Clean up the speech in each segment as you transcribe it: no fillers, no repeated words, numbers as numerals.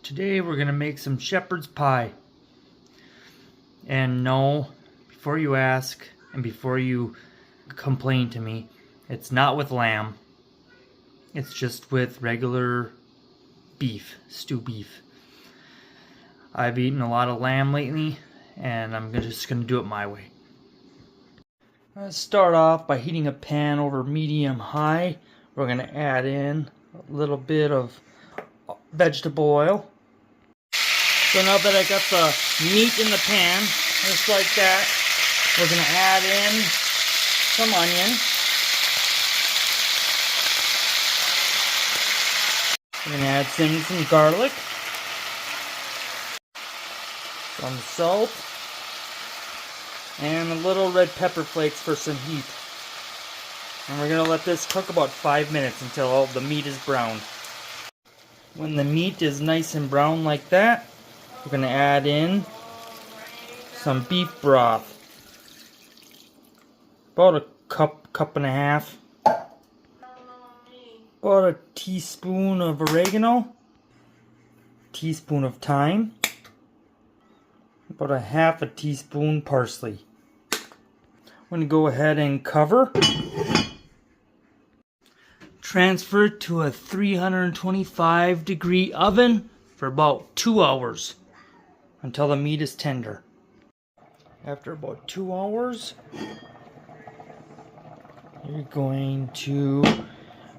Today we're going to make some shepherd's pie. And no, before you ask and before you complain to me, it's not with lamb. It's just with regular beef, stew beef. I've eaten a lot of lamb lately and I'm just going to do it my way. Let's start off by heating a pan over medium high. We're going to add in a little bit of vegetable oil. So now that I got the meat in the pan, just like that, we're going to add in some onion. We're going to add in some garlic, some salt, and a little red pepper flakes for some heat. And we're going to let this cook about 5 minutes until all the meat is brown. When the meat is nice and brown like that, we're going to add in some beef broth. About a cup and a half. About a teaspoon of oregano. Teaspoon of thyme. About a half a teaspoon parsley. I'm going to go ahead and cover. Transfer it to a 325-degree oven for about 2 hours until the meat is tender. After about 2 hours, you're going to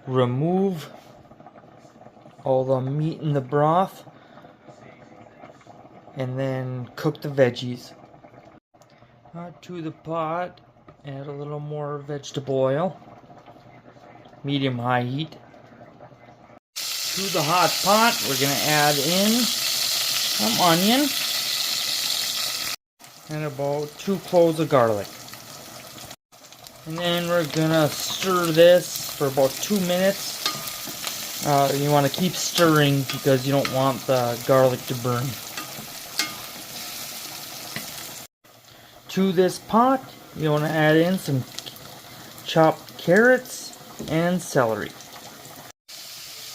remove all the meat in the broth and then cook the veggies. To the pot, add a little more vegetable oil. Medium-high heat. To the hot pot, we're going to add in some onion and about 2 cloves of garlic. And then we're going to stir this for about 2 minutes. You want to keep stirring because you don't want the garlic to burn. To this pot, you want to add in some chopped carrots and celery.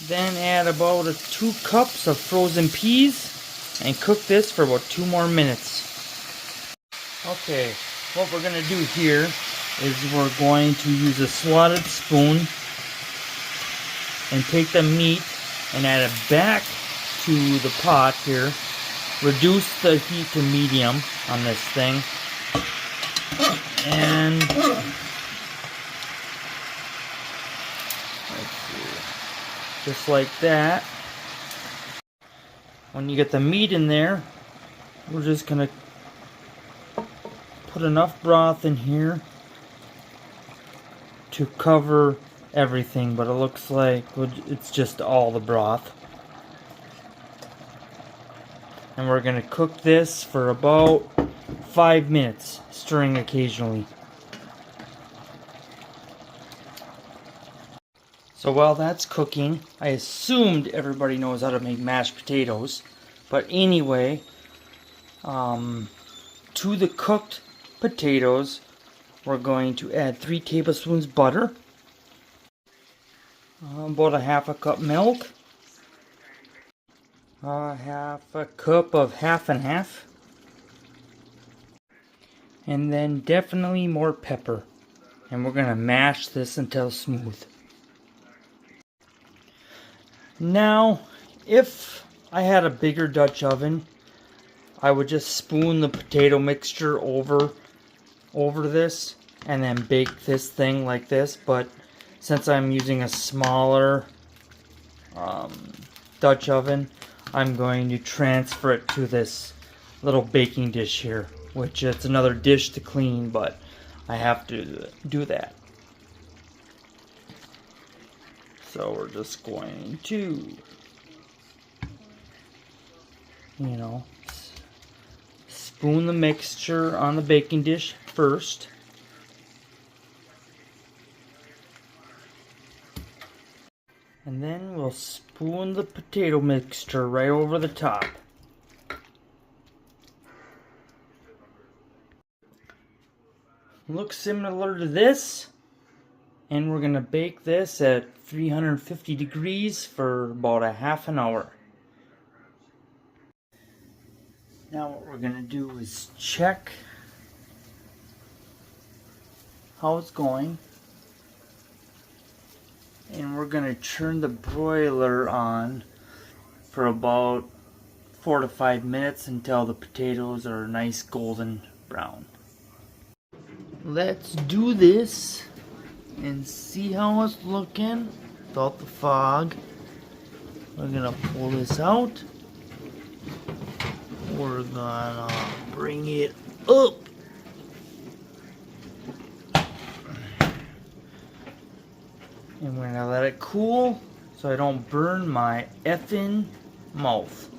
Then add about 2 cups of frozen peas and cook this for about 2 more minutes. Okay, what we're going to do here is we're going to use a slotted spoon and take the meat and add it back to the pot here. Reduce the heat to medium on this thing. And just like that. When you get the meat in there, we're just going to put enough broth in here to cover everything, but it looks like it's just all the broth. And we're going to cook this for about 5 minutes, stirring occasionally. So while that's cooking, I assumed everybody knows how to make mashed potatoes. But anyway, to the cooked potatoes, we're going to add 3 tablespoons butter. About a half a cup milk. Half a cup of half and half. And then definitely more pepper. And we're going to mash this until smooth. Now, if I had a bigger Dutch oven, I would just spoon the potato mixture over this and then bake this thing like this. But since I'm using a smaller Dutch oven, I'm going to transfer it to this little baking dish here, which it's another dish to clean, but I have to do that. So we're just going to, spoon the mixture on the baking dish first. And then we'll spoon the potato mixture right over the top. Looks similar to this. And we're going to bake this at 350 degrees for about a half an hour. Now what we're gonna do is check how it's going. And we're gonna turn the broiler on for about 4 to 5 minutes until the potatoes are nice golden brown. Let's do this and see how it's looking without the fog. We're gonna pull this out. We're gonna bring it up. And we're gonna let it cool so I don't burn my effing mouth.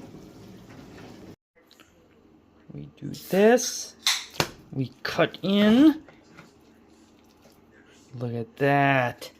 We do this. We cut in. Look at that.